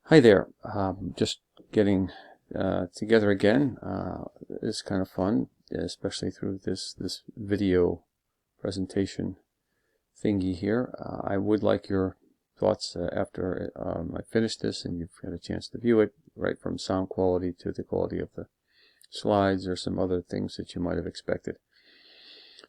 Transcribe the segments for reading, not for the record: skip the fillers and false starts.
Hi there. Just getting together again. It's kind of fun, especially through this video presentation thingy here. I would like your thoughts after I finish this and you've had a chance to view it, right from sound quality to the quality of the slides or some other things that you might have expected.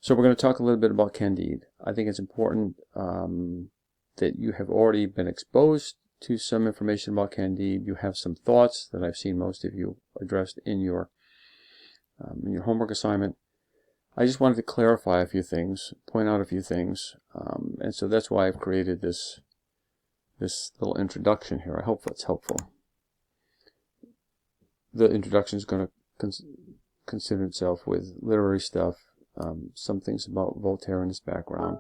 So we're going to talk a little bit about Candide. I think it's important that you have already been exposed to some information about Candide. You have some thoughts that I've seen most of you addressed in your homework assignment. I just wanted to clarify a few things, point out a few things, and so that's why I've created this little introduction here. I hope that's helpful. The introduction is going to consider itself with literary stuff, some things about Voltaire and his background,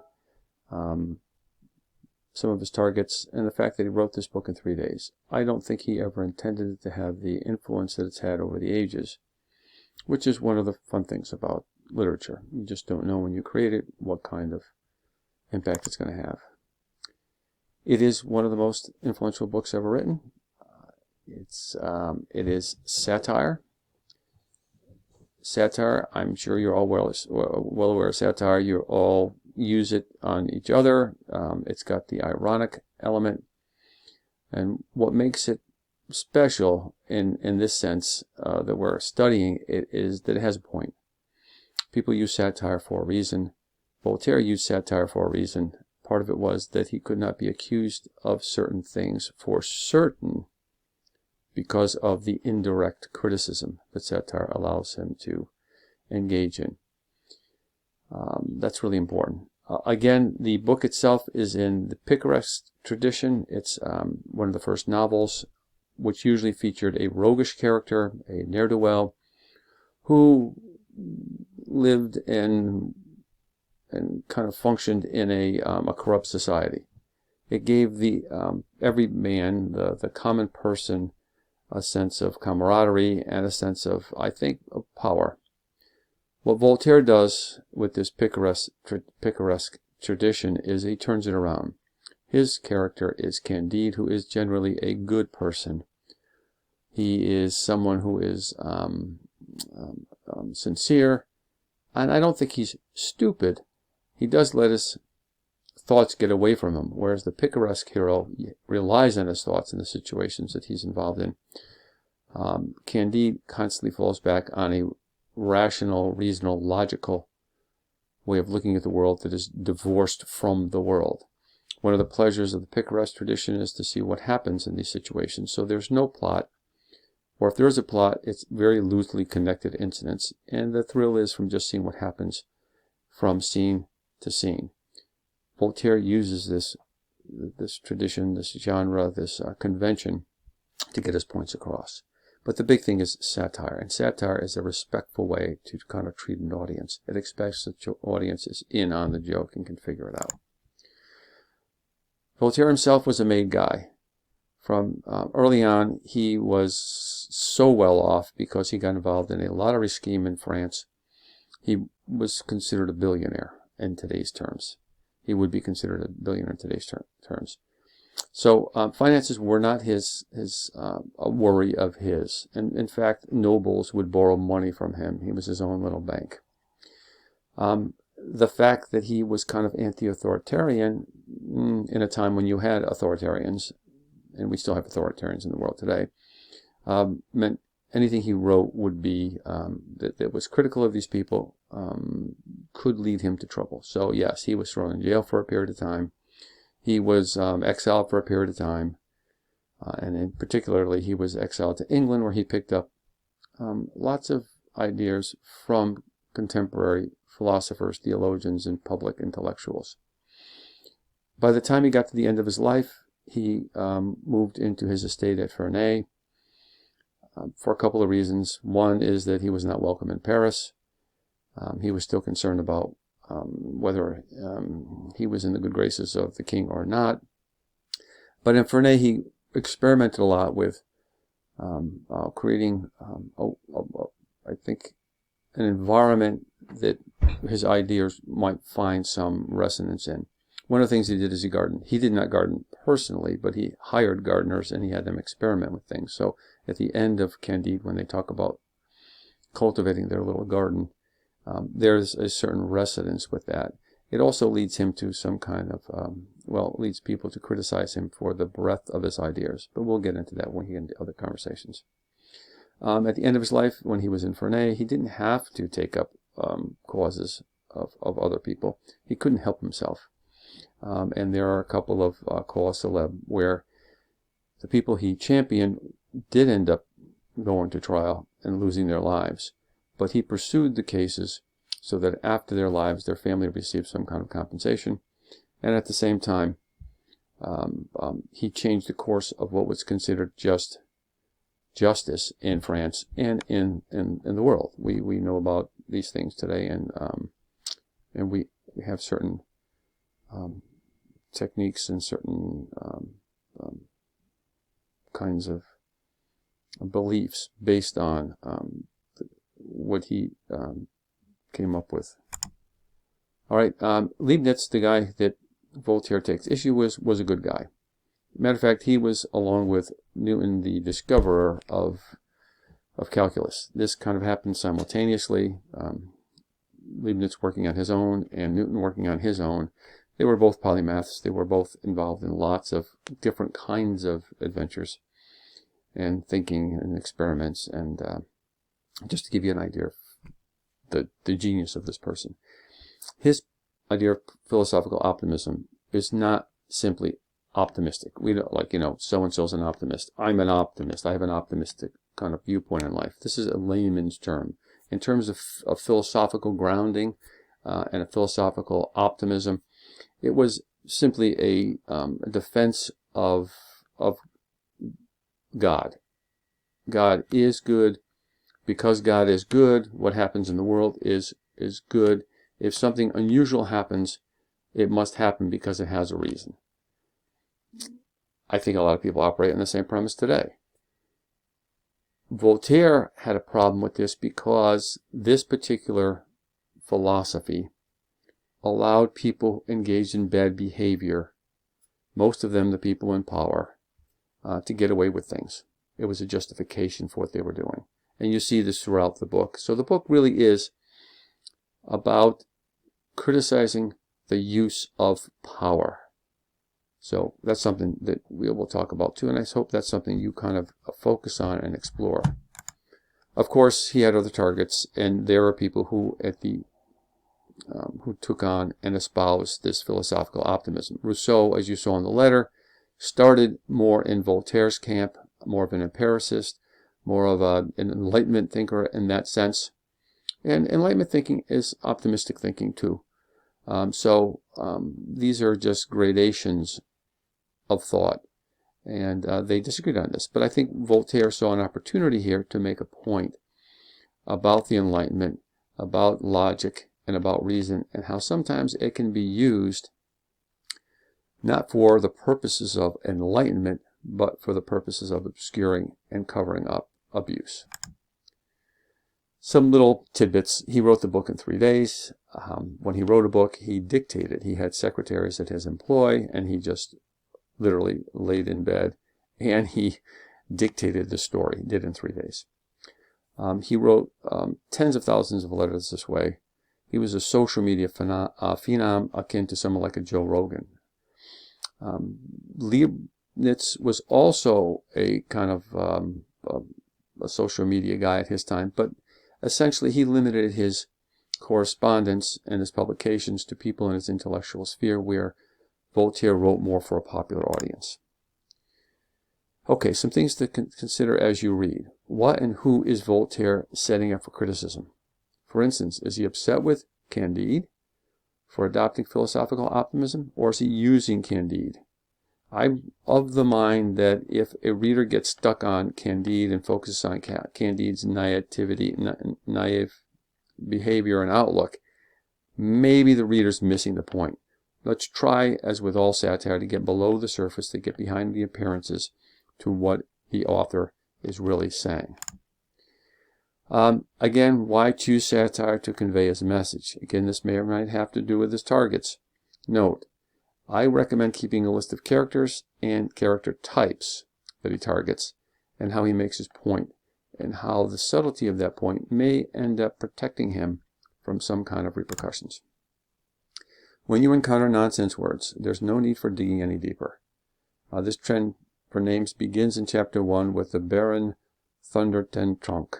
some of his targets, and the fact that he wrote this book in 3 days. I don't think he ever intended it to have the influence that it's had over the ages, which is one of the fun things about literature. You just don't know when you create it what kind of impact it's going to have. It is one of the most influential books ever written. It is satire. Satire, I'm sure you're all well aware of satire. You all use it on each other. It's got the ironic element. And what makes it special in this sense that we're studying it is that it has a point. People use satire for a reason. Voltaire used satire for a reason. Part of it was that he could not be accused of certain things for certain because of the indirect criticism that satire allows him to engage in. That's really important. Again, the book itself is in the picaresque tradition. It's one of the first novels, which usually featured a roguish character, a ne'er-do-well, who lived and kind of functioned in a corrupt society. It gave the every man, the common person, a sense of camaraderie and a sense of, I think, of power. What Voltaire does with this picaresque tradition is he turns it around. His character is Candide, who is generally a good person. He is someone who is sincere, and I don't think he's stupid. He does let his thoughts get away from him, whereas the picaresque hero relies on his thoughts in the situations that he's involved in. Candide constantly falls back on a rational, reasonable, logical way of looking at the world that is divorced from the world. One of the pleasures of the picaresque tradition is to see what happens in these situations. So there's no plot, or if there is a plot, it's very loosely connected incidents, and the thrill is from just seeing what happens from scene to scene. Voltaire uses this tradition, this genre, this convention to get his points across. But the big thing is satire, and satire is a respectful way to kind of treat an audience. It expects that your audience is in on the joke and can figure it out. Voltaire himself was a made guy. From early on, he was so well off because he got involved in a lottery scheme in France. He was considered a billionaire in today's terms. He would be considered a billionaire in today's terms. So finances were not a worry of his. And in fact, nobles would borrow money from him. He was his own little bank. The fact that he was kind of anti-authoritarian in a time when you had authoritarians, and we still have authoritarians in the world today, meant anything he wrote would be that was critical of these people could lead him to trouble. So yes, he was thrown in jail for a period of time. He was exiled for a period of time, and particularly he was exiled to England, where he picked up lots of ideas from contemporary philosophers, theologians, and public intellectuals. By the time he got to the end of his life, he moved into his estate at Ferney for a couple of reasons. One is that he was not welcome in Paris. He was still concerned about whether he was in the good graces of the king or not. But in Ferney, he experimented a lot with creating, I think, an environment that his ideas might find some resonance in. One of the things he did is he gardened. He did not garden personally, but he hired gardeners and he had them experiment with things. So at the end of Candide, when they talk about cultivating their little garden, there's a certain resonance with that. It also leads him to some kind of, leads people to criticize him for the breadth of his ideas. But we'll get into that when we get into other conversations. At the end of his life, when he was in Ferney, he didn't have to take up causes of other people. He couldn't help himself. And there are a couple of causes célèbres where the people he championed did end up going to trial and losing their lives. But he pursued the cases so that after their lives, their family received some kind of compensation. And at the same time, he changed the course of what was considered justice in France and in the world. We know about these things today, and we have certain techniques and certain kinds of beliefs based on what he came up with. All right, Leibniz, the guy that Voltaire takes issue with, was a good guy. Matter of fact, he was, along with Newton, the discoverer of calculus. This kind of happened simultaneously. Leibniz working on his own and Newton working on his own. They were both polymaths. They were both involved in lots of different kinds of adventures and thinking and experiments. And just to give you an idea of the genius of this person. His idea of philosophical optimism is not simply optimistic. We don't, like, so-and-so's an optimist. I'm an optimist. I have an optimistic kind of viewpoint in life. This is a layman's term. In terms of philosophical grounding and a philosophical optimism, it was simply a defense of God. God is good. Because God is good, what happens in the world is good. If something unusual happens, it must happen because it has a reason. I think a lot of people operate on the same premise today. Voltaire had a problem with this because this particular philosophy allowed people engaged in bad behavior, most of them the people in power, to get away with things. It was a justification for what they were doing. And you see this throughout the book. So the book really is about criticizing the use of power. So that's something that we will talk about too, and I hope that's something you kind of focus on and explore. Of course, he had other targets, and there are people who who took on and espoused this philosophical optimism. Rousseau, as you saw in the letter, started more in Voltaire's camp, more of an empiricist, more of an Enlightenment thinker in that sense. And Enlightenment thinking is optimistic thinking too. These are just gradations of thought, and they disagreed on this. But I think Voltaire saw an opportunity here to make a point about the Enlightenment, about logic, and about reason, and how sometimes it can be used not for the purposes of enlightenment, but for the purposes of obscuring and covering up abuse. Some little tidbits. He wrote the book in 3 days. When he wrote a book, he dictated. He had secretaries at his employ, and he just literally laid in bed, and he dictated the story. He did it in 3 days. He wrote tens of thousands of letters this way. He was a social media phenom akin to someone like a Joe Rogan. Leibniz was also a kind of a social media guy at his time, but essentially he limited his correspondence and his publications to people in his intellectual sphere, where Voltaire wrote more for a popular audience. Okay, some things to consider as you read. What and who is Voltaire setting up for criticism? For instance, is he upset with Candide for adopting philosophical optimism, or is he using Candide? I'm of the mind that if a reader gets stuck on Candide and focuses on Candide's naive behavior and outlook, maybe the reader's missing the point. Let's try, as with all satire, to get below the surface, to get behind the appearances to what the author is really saying. Again, why choose satire to convey his message? Again, this may or might have to do with his targets. Note, I recommend keeping a list of characters and character types that he targets and how he makes his point and how the subtlety of that point may end up protecting him from some kind of repercussions. When you encounter nonsense words, there's no need for digging any deeper. This trend for names begins in Chapter 1 with the Baron Thunder Ten Trunk.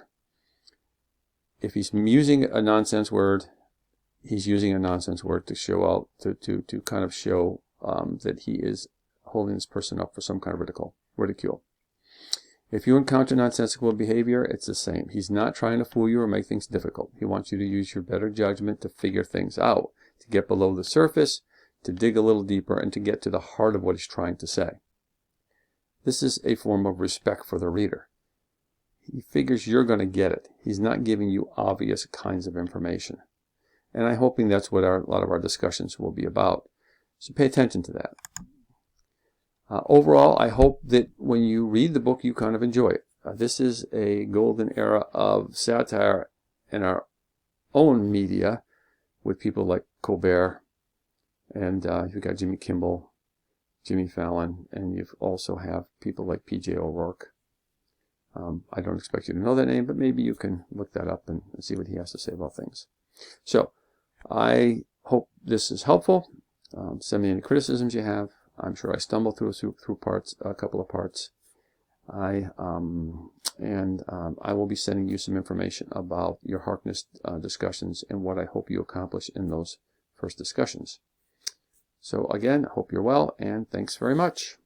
If he's using a nonsense word, he's using a nonsense word to show out, to kind of show that he is holding this person up for some kind of ridicule. If you encounter nonsensical behavior, it's the same. He's not trying to fool you or make things difficult. He wants you to use your better judgment to figure things out, to get below the surface, to dig a little deeper, and to get to the heart of what he's trying to say. This is a form of respect for the reader. He figures you're going to get it. He's not giving you obvious kinds of information. And I'm hoping that's what a lot of our discussions will be about. So pay attention to that. Overall, I hope that when you read the book, you kind of enjoy it. This is a golden era of satire in our own media with people like Colbert, and you've got Jimmy Kimmel, Jimmy Fallon, and you also have people like P.J. O'Rourke. I don't expect you to know that name, but maybe you can look that up and see what he has to say about things. So I hope this is helpful. Send me any criticisms you have. I'm sure I stumbled through a couple of parts. I will be sending you some information about your Harkness discussions and what I hope you accomplish in those first discussions. So again, I hope you're well, and thanks very much.